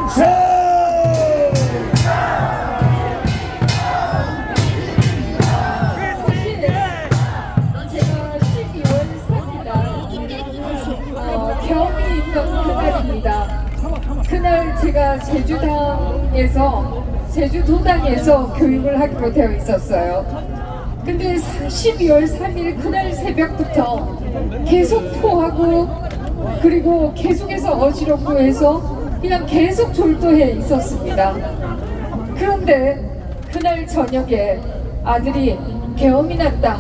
만세! 경험이 있던 그날입니다. 그날 제가 제주도당에서 교육을 하기로 되어 있었어요. 근데 12월 3일 그날 새벽부터 계속 토하고 그리고 계속해서 어지럽고 해서 그냥 계속 졸도해 있었습니다. 그런데 그날 저녁에 아들이 계엄이 났다.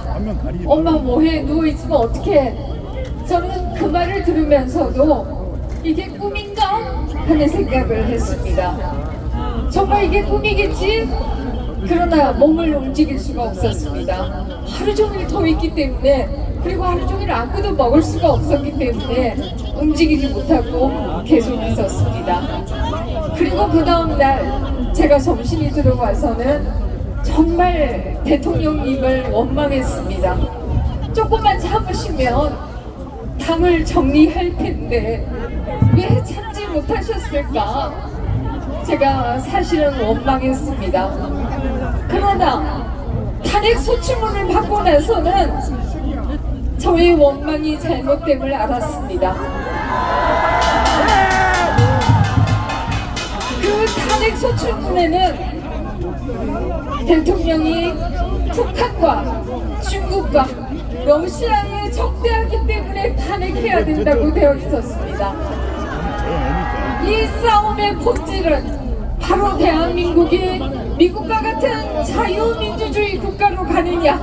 엄마 뭐해? 누워있으면 어떡해? 저는 그 말을 들으면서도 이게 꿈인가? 하는 생각을 했습니다. 정말 이게 꿈이겠지? 그러나 몸을 움직일 수가 없었습니다. 하루 종일 더 있기 때문에 그리고 하루 종일 아무도 먹을 수가 없었기 때문에 움직이지 못하고 계속 있었습니다. 그리고 그 다음날 제가 정신이 들어와서는 정말 대통령님을 원망했습니다. 조금만 참으시면 당을 정리할 텐데 왜 참지 못하셨을까? 제가 사실은 원망했습니다. 그러나 탄핵 소추문을 받고 나서는 저의 원망이 잘못됨을 알았습니다. 그 탄핵 소추문에는 대통령이 북한과 중국과 러시아에 적대하기 때문에 탄핵해야 된다고 되어 있었습니다. 이 싸움의 본질은 바로 대한민국이 미국과 같은 자유민주주의 국가로 가느냐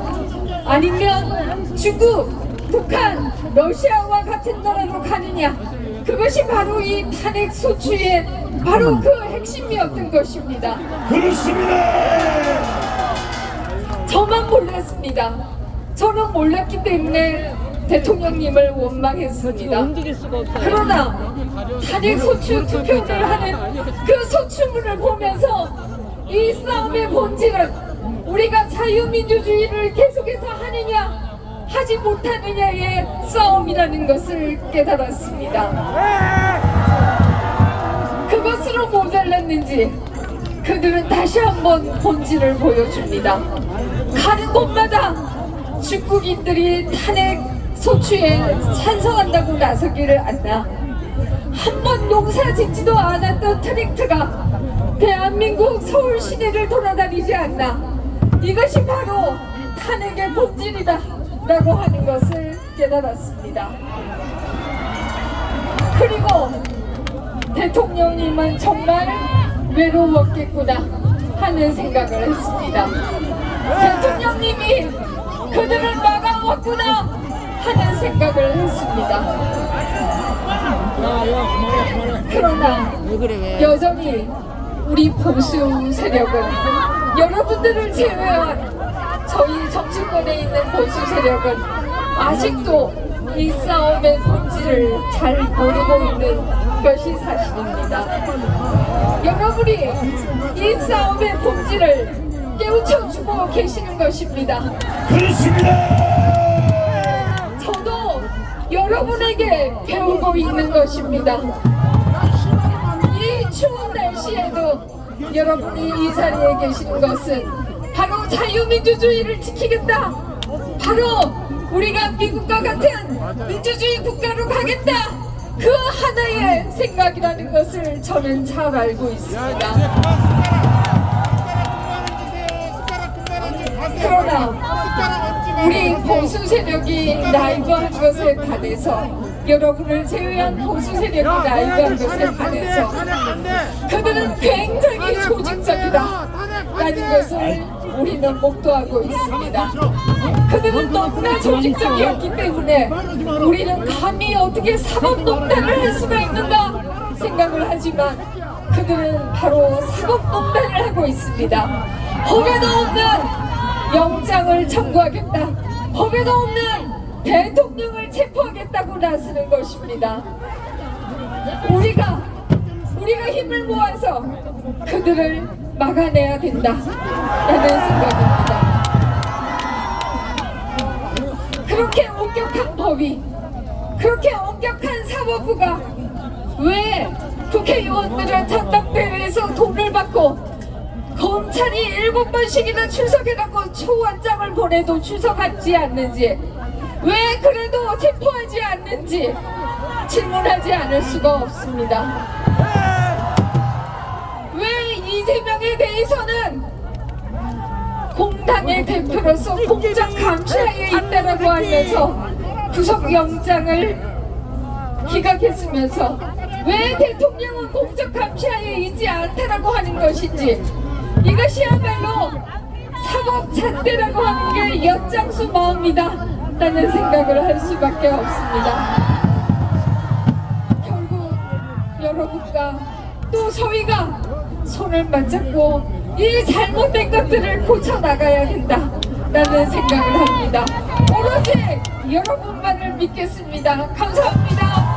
아니면 중국, 북한, 러시아와 같은 나라로 가느냐, 그것이 바로 이 탄핵 소추의 바로 그 핵심이었던 것입니다. 그렇습니다. 저만 몰랐습니다. 저는 몰랐기 때문에 대통령님을 원망했습니다. 그러나 탄핵 소추 투표를 하는 그 소추문을 보면서 이 싸움의 본질은 우리가 자유민주주의를 계속해서 하느냐 하지 못하느냐의 싸움이라는 것을 깨달았습니다. 그것으로 모자랐는지 그들은 다시 한번 본질을 보여줍니다. 가는 곳마다 중국인들이 탄핵 소추에 찬성한다고 나서기를 않나, 한 번 농사 짓지도 않았던 트랙트가 대한민국 서울 시내를 돌아다니지 않나, 이것이 바로 탄핵의 본질이다 라고 하는 것을 깨달았습니다. 그리고 대통령님은 정말 외로웠겠구나 하는 생각을 했습니다. 대통령님이 그들을 막아왔구나 하는 생각을 했습니다. 그러나 여전히 우리 보수 세력은, 여러분들을 제외한 저희 정치권에 있는 보수 세력은 아직도 이 싸움의 본질을 잘 모르고 있는 것이 사실입니다. 여러분이 이 싸움의 본질을 깨우쳐주고 계시는 것입니다. 그렇습니다. 저도 여러분에게 배우고 있는 것입니다. 이 추운 날씨에도 여러분이 이 자리에 계시는 것은 바로 자유민주주의를 지키겠다, 바로 우리가 미국과 같은 민주주의 국가로 가겠다, 그 하나의 생각이라는 것을 저는 잘 알고 있습니다. 그러나 우리 보수 세력이 나이브한 것에 반해서, 여러분을 제외한 보수 세력이 나이브한 것에 반해서 그들은 굉장히 조직적이다 라는 것을 우리는 목도하고 있습니다. 그들은 너무나 조직적이었기 때문에 우리는 감히 어떻게 사법농단을 할 수가 있는가 생각을 하지만 그들은 바로 사법농단을 하고 있습니다. 법에도 없는 영장을 청구하겠다, 법에도 없는 대통령을 체포하겠다고 나서는 것입니다. 우리가 힘을 모아서 그들을 막아내야 된다라는 생각입니다. 그렇게 엄격한 법이, 그렇게 엄격한 사법부가 왜 국회의원들은 전당대회에서 돈을 받고 검찰이 7번씩이나 출석해라고 초원장을 보내도 출석하지 않는지, 왜 그래도 체포하지 않는지 질문하지 않을 수가 없습니다. 왜 이재명에 대해서는 공당의 대표로서 공적 감시하에 있다라고 하면서 구속영장을 기각했으면서 왜 대통령은 공적 감시하에 있지 않다라고 하는 것인지, 이것이야말로 사법잣대라고 하는 게 엿장수 마음이다 라는 생각을 할 수밖에 없습니다. 결국 여러분과 또 저희가 손을 맞잡고 이 잘못된 것들을 고쳐나가야 된다라는 생각을 합니다. 오로지 여러분만을 믿겠습니다. 감사합니다.